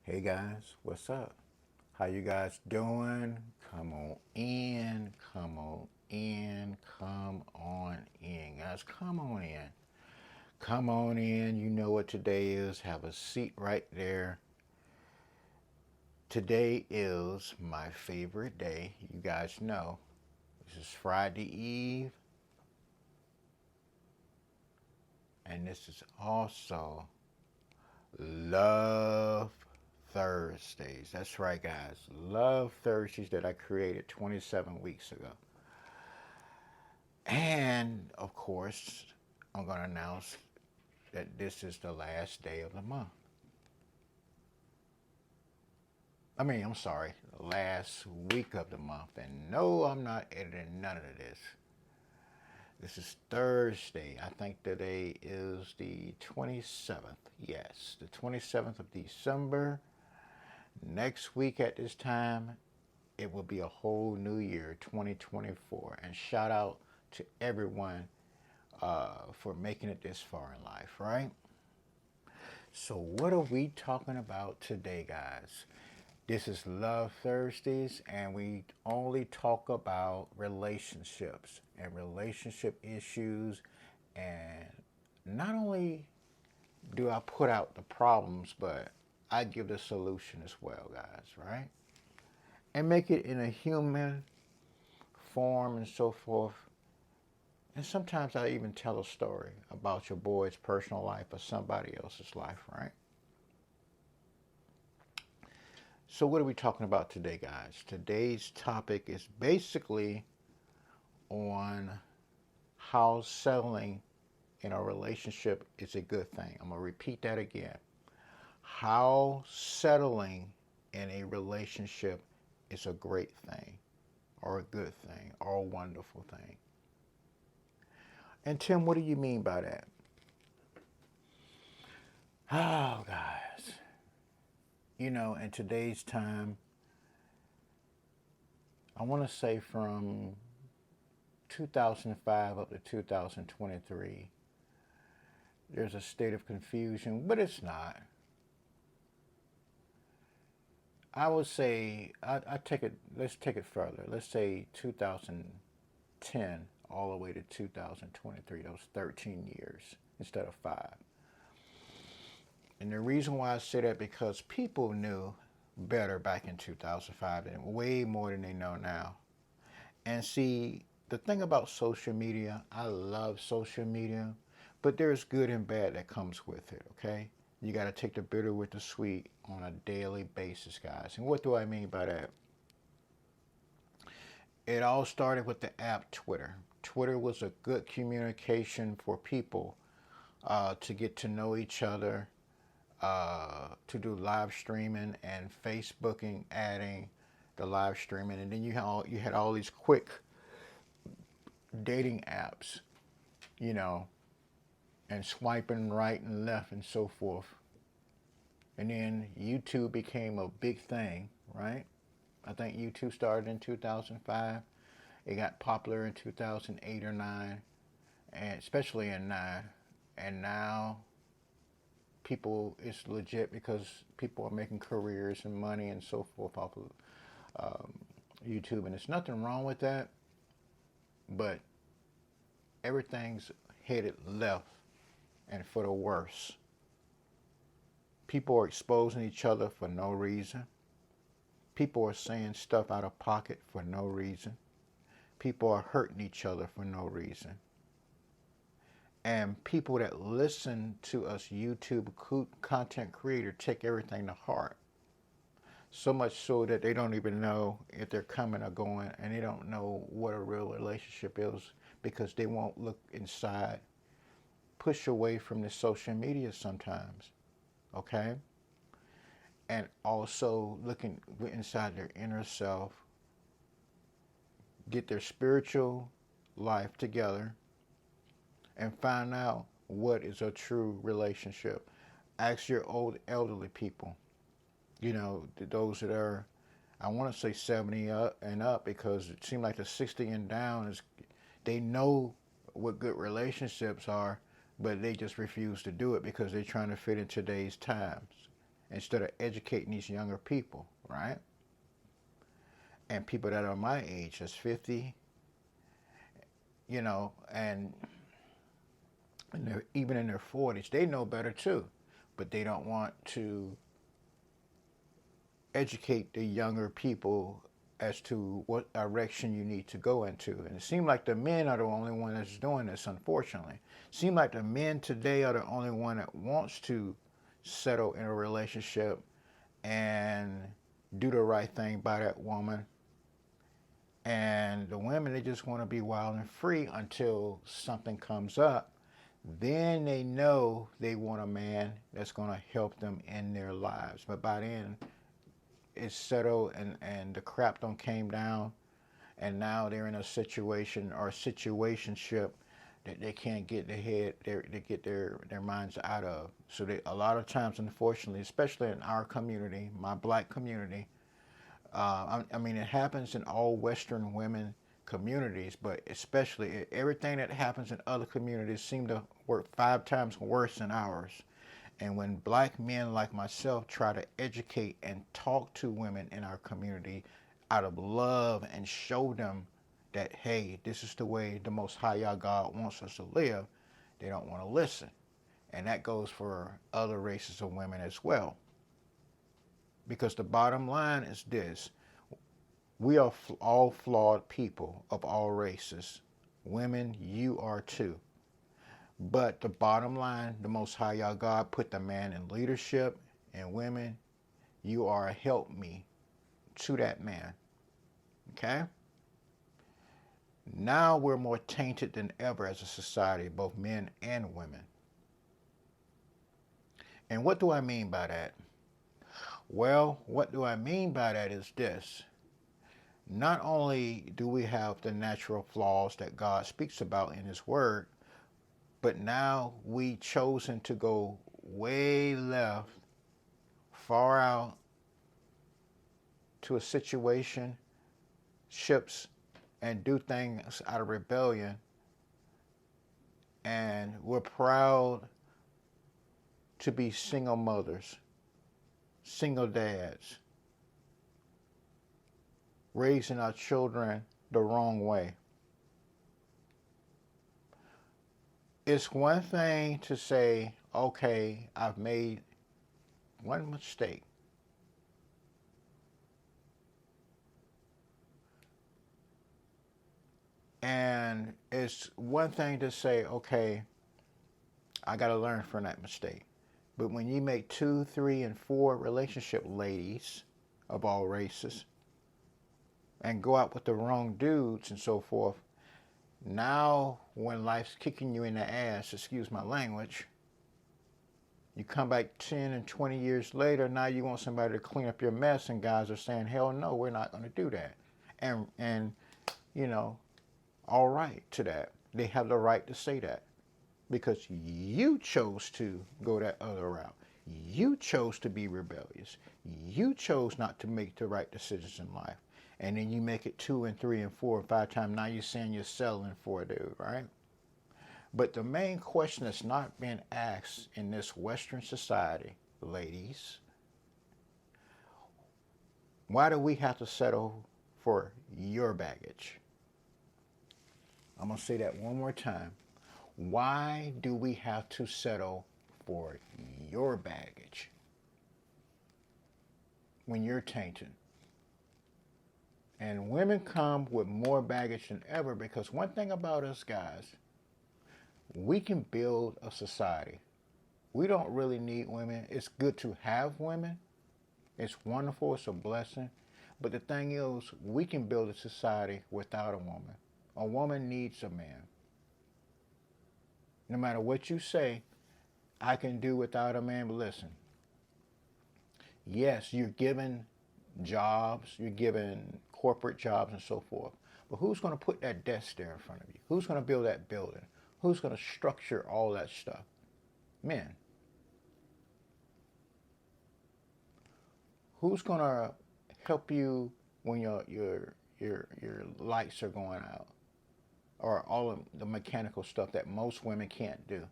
Hey guys, what's up? How you guys doing? Come on in, come on in, come on in. Guys, come on in. Come on in. You know what today is. Have a seat right there. Today is my favorite day. You guys know this is Friday Eve, and this is also Love Thursdays. That's right, guys. Love Thursdays that I created 27 weeks ago. And of course, I'm going to announce that this is the last day of the month. I'm sorry, last week of the month. And no, I'm not editing none of this. This is Thursday. I think today is the 27th. Yes, the 27th of December. Next week at this time, it will be a whole new year, 2024. And shout out to everyone for making it this far in life, right? So, what are we talking about today, guys? This is Love Thursdays, and we only talk about relationships and relationship issues. And not only do I put out the problems, but I give the solution as well, guys, right? And make it in a human form and so forth. And sometimes I even tell a story about your boy's personal life or somebody else's life, right? So, what are we talking about today, guys? Today's topic is basically on how settling in a relationship is a good thing. I'm going to repeat that again. How settling in a relationship is a great thing, or a good thing, or a wonderful thing. And Tim, what do you mean by that? Oh, guys. In today's time, I want to say from 2005 up to 2023, there's a state of confusion, but it's not. I would say, let's take it further. Let's say 2010 all the way to 2023, those 13 years instead of 5. And the reason why I say that because people knew better back in 2005 and way more than they know now. And see, the thing about social media, I love social media, but there's good and bad that comes with it, okay? You got to take the bitter with the sweet on a daily basis, guys. And what do I mean by that? It all started with the app Twitter. Twitter was a good communication for people to get to know each other, to do live streaming and Facebooking, adding the live streaming, and then you had all these quick dating apps, you know, and swiping right and left and so forth. And then YouTube became a big thing, right? I think YouTube started in 2005. It got popular in 2008 or 9, and especially in 9. And now it's legit because people are making careers and money and so forth off of YouTube. And there's nothing wrong with that, but everything's headed left and for the worse. People are exposing each other for no reason. People are saying stuff out of pocket for no reason. People are hurting each other for no reason. And people that listen to us YouTube content creator take everything to heart. So much so that they don't even know if they're coming or going, and they don't know what a real relationship is because they won't look inside, push away from the social media sometimes, okay? And also looking inside their inner self, get their spiritual life together, and find out what is a true relationship. Ask your old elderly people, those that are, I want to say 70 up and up, because it seems like the 60 and down they know what good relationships are, but they just refuse to do it because they're trying to fit in today's times. instead of educating these younger people, right? And people that are my age, that's 50, you know, and they're even in their 40s, they know better too, but they don't want to educate the younger people as to what direction you need to go into. And it seems like the men are the only one that's doing this, unfortunately. It seems like the men today are the only one that wants to settle in a relationship and do the right thing by that woman. And the women, they just want to be wild and free until something comes up. Then they know they want a man that's going to help them in their lives. But by then, it's settled and the crap done came down, and now they're in a situation or a situationship that they can't get their minds out of. So a lot of times, unfortunately, especially in our community, my black community, I mean, it happens in all Western women communities, but especially everything that happens in other communities seem to work 5 times worse than ours. And when black men like myself try to educate and talk to women in our community out of love and show them that, hey, this is the way the Most High Yah God wants us to live, they don't want to listen. And that goes for other races of women as well. Because the bottom line is this: we are all flawed people of all races. Women, you are too. But the bottom line, the Most High Yah God put the man in leadership, and women, you are a help me to that man. Okay? Now we're more tainted than ever as a society, both men and women. And what do I mean by that? Well, what do I mean by that is this. Not only do we have the natural flaws that God speaks about in His Word, but now we chosen to go way left, far out to a situation, ships, and do things out of rebellion. And we're proud to be single mothers, single dads, raising our children the wrong way. It's one thing to say, okay, I've made one mistake. And it's one thing to say, okay, I got to learn from that mistake. But when you make 2, 3, and 4 relationship ladies of all races and go out with the wrong dudes and so forth, now when life's kicking you in the ass, excuse my language, you come back 10 and 20 years later, now you want somebody to clean up your mess, and guys are saying, hell no, we're not going to do that. And you know, all right to that. They have the right to say that because you chose to go that other route. You chose to be rebellious. You chose not to make the right decisions in life. And then you make it 2 and 3 and 4 and 5 times. Now you're saying you're settling for a dude, right? But the main question that's not being asked in this Western society, ladies, why do we have to settle for your baggage? I'm going to say that one more time. Why do we have to settle for your baggage when you're tainted? And women come with more baggage than ever because one thing about us guys, we can build a society. We don't really need women. It's good to have women. It's wonderful. It's a blessing. But the thing is, we can build a society without a woman. A woman needs a man. No matter what you say, I can do without a man. But listen, yes, you're given jobs, you're given corporate jobs and so forth. But who's going to put that desk there in front of you? Who's going to build that building? Who's going to structure all that stuff? Men. Who's going to help you when your lights are going out? Or all of the mechanical stuff that most women can't do.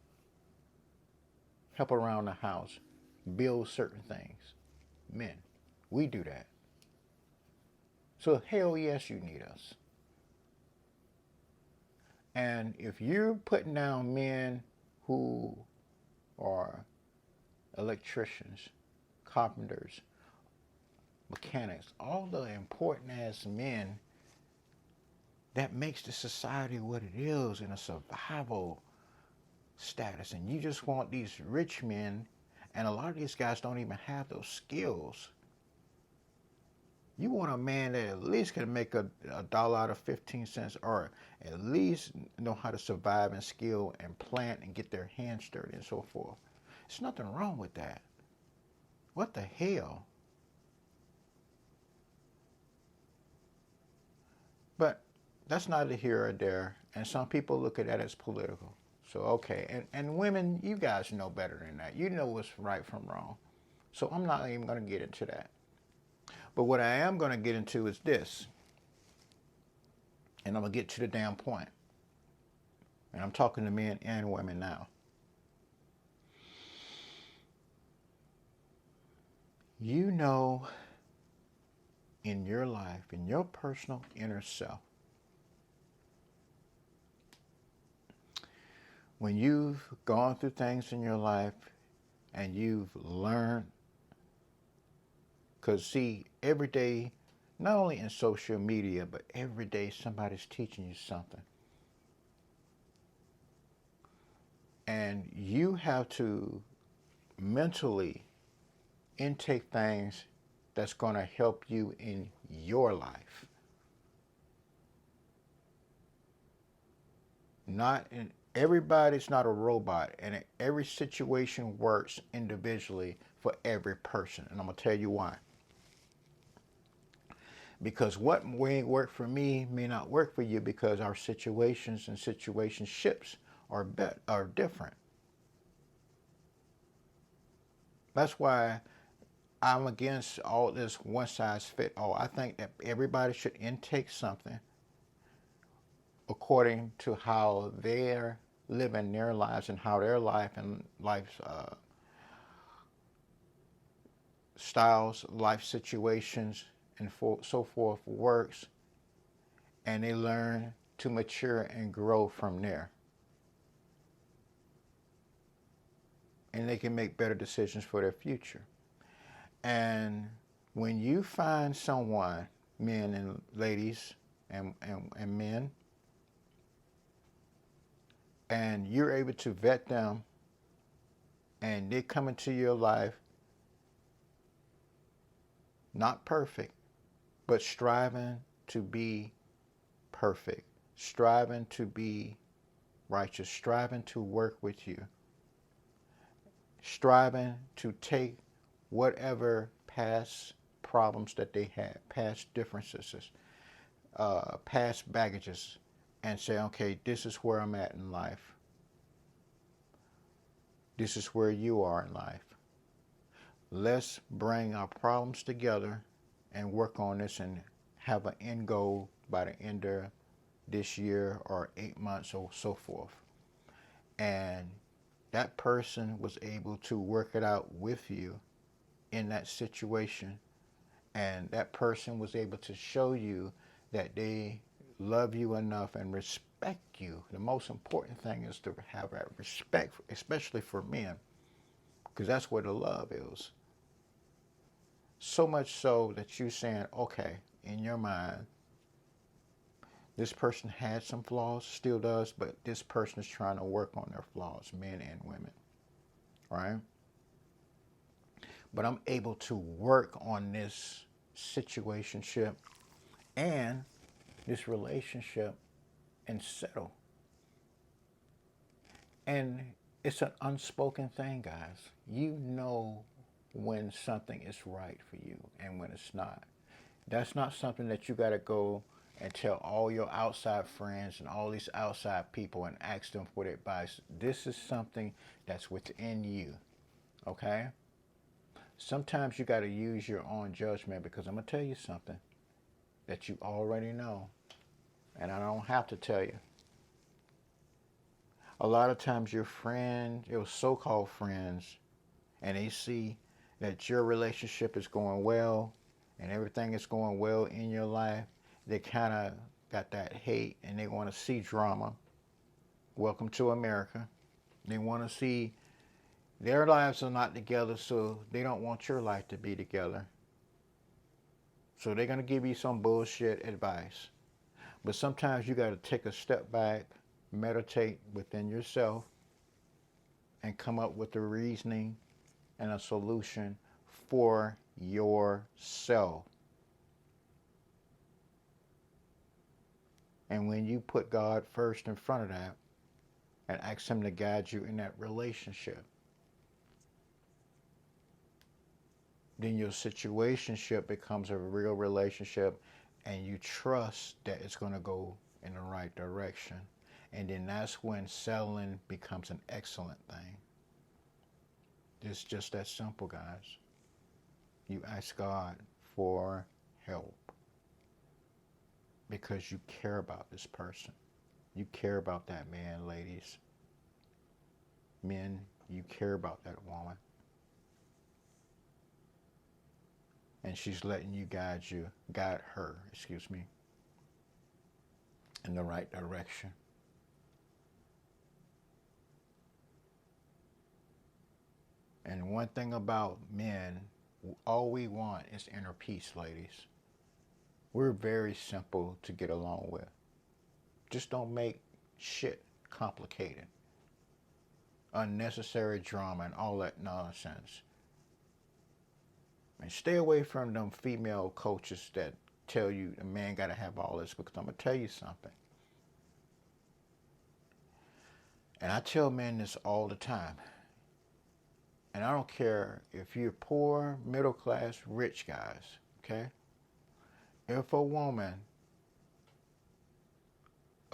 Help around the house. build certain things. Men, we do that. So hell yes, you need us. And if you're putting down men who are electricians, carpenters, mechanics, all the important ass men, that makes the society what it is in a survival status. And you just want these rich men, and a lot of these guys don't even have those skills. You want a man that at least can make a dollar out of 15 cents, or at least know how to survive and skill and plant and get their hands dirty and so forth. There's nothing wrong with that. What the hell? But that's neither here or there. And some people look at that as political. So, okay. And women, you guys know better than that. You know what's right from wrong. So I'm not even going to get into that. But what I am going to get into is this. And I'm going to get to the damn point. And I'm talking to men and women now. You know, in your life, in your personal inner self, when you've gone through things in your life and you've learned, because see, every day, not only in social media, but every day somebody's teaching you something. And you have to mentally intake things that's going to help you in your life. Everybody's not a robot, and every situation works individually for every person. And I'm going to tell you why. Because what may work for me may not work for you, because our situations and situationships are different. That's why I'm against all this one size fit all. I think that everybody should intake something according to how they're living their lives and how their life and life's styles, life situations, and so forth works, and they learn to mature and grow from there. And they can make better decisions for their future. And when you find someone, men and ladies and men, and you're able to vet them, and they come into your life not perfect, but striving to be perfect, striving to be righteous, striving to work with you, striving to take whatever past problems that they had, past differences, past baggages, and say, okay, this is where I'm at in life. This is where you are in life. Let's bring our problems together and work on this and have an end goal by the end of this year or 8 months or so forth. And that person was able to work it out with you in that situation, and that person was able to show you that they love you enough and respect you. The most important thing is to have that respect, especially for men, because that's where the love is. So much so that you're saying, okay, in your mind, this person had some flaws, still does, but this person is trying to work on their flaws, men and women, right? But I'm able to work on this situationship and this relationship and settle. And it's an unspoken thing, guys. You know when something is right for you and when it's not. That's not something that you got to go and tell all your outside friends and all these outside people and ask them for their advice. This is something that's within you, okay? Sometimes you got to use your own judgment, because I'm going to tell you something that you already know, and I don't have to tell you. A lot of times your so-called friends, and they see that your relationship is going well and everything is going well in your life, they kind of got that hate and they want to see drama. Welcome to America. They want to see their lives are not together, so they don't want your life to be together. So they're going to give you some bullshit advice. But sometimes you got to take a step back, meditate within yourself, and come up with a reasoning and a solution for yourself. And when you put God first in front of that and ask Him to guide you in that relationship, then your situationship becomes a real relationship and you trust that it's going to go in the right direction. And then that's when settling becomes an excellent thing. It's just that simple, guys. You ask God for help because you care about this person. You care about that man, ladies. Men, you care about that woman. And she's letting you guide her, in the right direction. And one thing about men, all we want is inner peace, ladies. We're very simple to get along with. Just don't make shit complicated. Unnecessary drama and all that nonsense. And stay away from them female coaches that tell you a man got to have all this, because I'm going to tell you something. And I tell men this all the time. And I don't care if you're poor, middle class, rich guys, okay? If a woman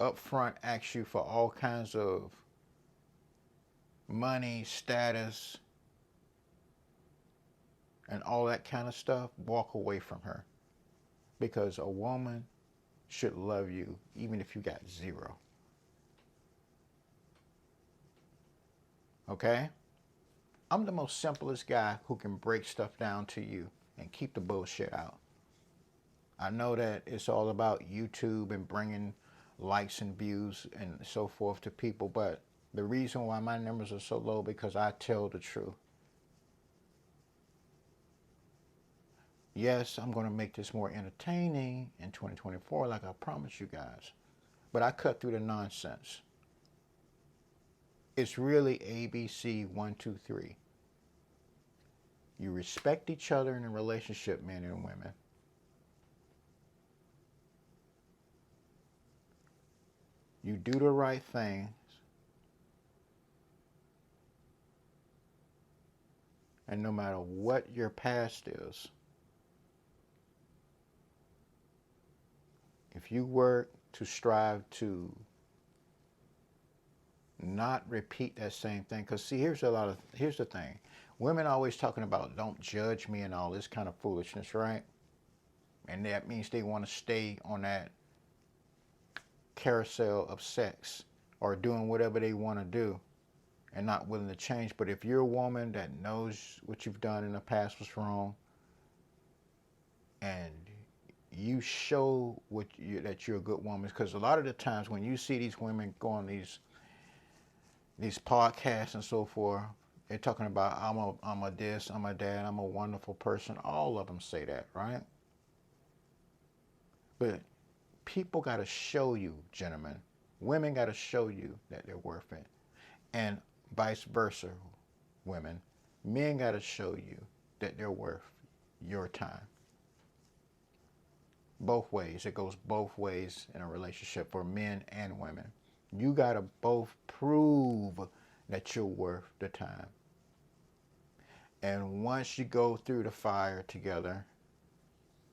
up front asks you for all kinds of money, status, and all that kind of stuff, walk away from her. Because a woman should love you even if you got zero. Okay? I'm the most simplest guy who can break stuff down to you and keep the bullshit out. I know that it's all about YouTube and bringing likes and views and so forth to people, but the reason why my numbers are so low because I tell the truth. Yes, I'm going to make this more entertaining in 2024 like I promised you guys, but I cut through the nonsense. It's really ABC 1, 2, 3. You respect each other in a relationship, men and women. You do the right things. And no matter what your past is, if you work to strive to not repeat that same thing, because see, here's the thing. Women always talking about don't judge me and all this kind of foolishness, right? And that means they want to stay on that carousel of sex or doing whatever they want to do and not willing to change. But if you're a woman that knows what you've done in the past was wrong and you show that you're a good woman, because a lot of the times when you see these women go on these podcasts and so forth, they're talking about I'm a this, I'm a that, I'm a wonderful person. All of them say that, right? But people got to show you, gentlemen, women got to show you that they're worth it. And vice versa, women, men got to show you that they're worth your time. Both ways. It goes both ways in a relationship for men and women. You got to both prove that you're worth the time. And once you go through the fire together,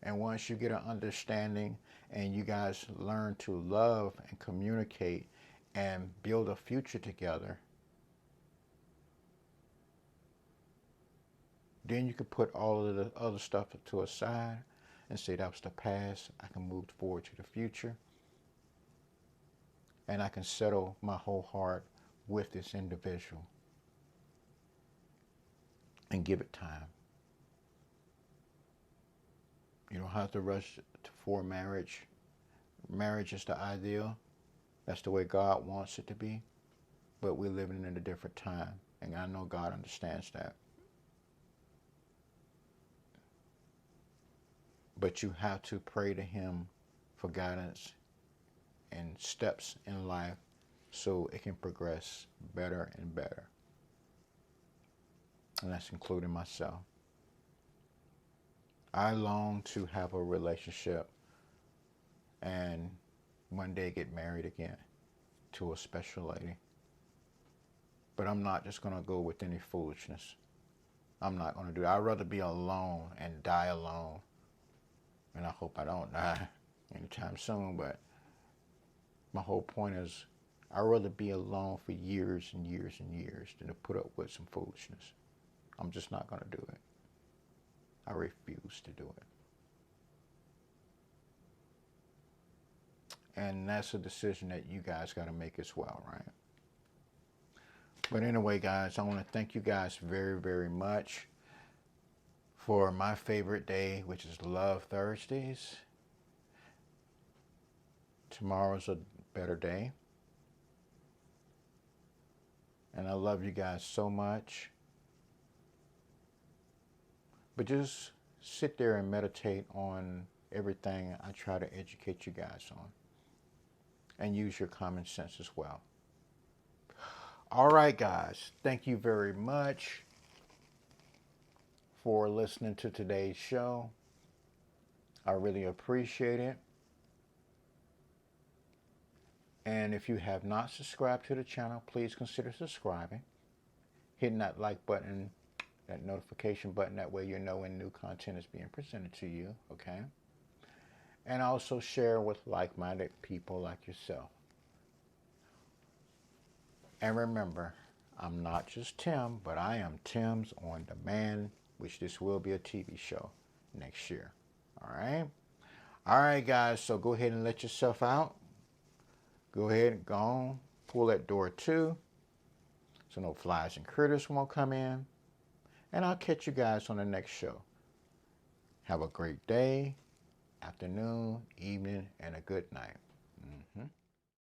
and once you get an understanding and you guys learn to love and communicate and build a future together, then you can put all of the other stuff to a side and say that was the past. I can move forward to the future. And I can settle my whole heart with this individual. and give it time. You don't have to rush for marriage. Marriage is the ideal. That's the way God wants it to be. But we're living in a different time. And I know God understands that. But you have to pray to Him for guidance and steps in life so it can progress better and better. And that's including myself. I long to have a relationship and one day get married again to a special lady. But I'm not just going to go with any foolishness. I'm not going to do that. I'd rather be alone and die alone. And I hope I don't die anytime soon. But my whole point is I'd rather be alone for years and years and years than to put up with some foolishness. I'm just not going to do it. I refuse to do it. And that's a decision that you guys got to make as well, right? But anyway, guys, I want to thank you guys very, very much for my favorite day, which is Love Thursdays. Tomorrow's a better day. And I love you guys so much. But just sit there and meditate on everything I try to educate you guys on. And use your common sense as well. All right, guys. Thank you very much for listening to today's show. I really appreciate it. And if you have not subscribed to the channel, please consider subscribing. Hitting that like button, that notification button. That way you know when new content is being presented to you, okay? And also share with like-minded people like yourself. And remember, I'm not just Tim, but I am Tim's On Demand, which this will be a TV show next year. All right? All right, guys, so go ahead and let yourself out. Go ahead and go on, pull that door to, so no flies and critters won't come in. And I'll catch you guys on the next show. Have a great day, afternoon, evening, and a good night.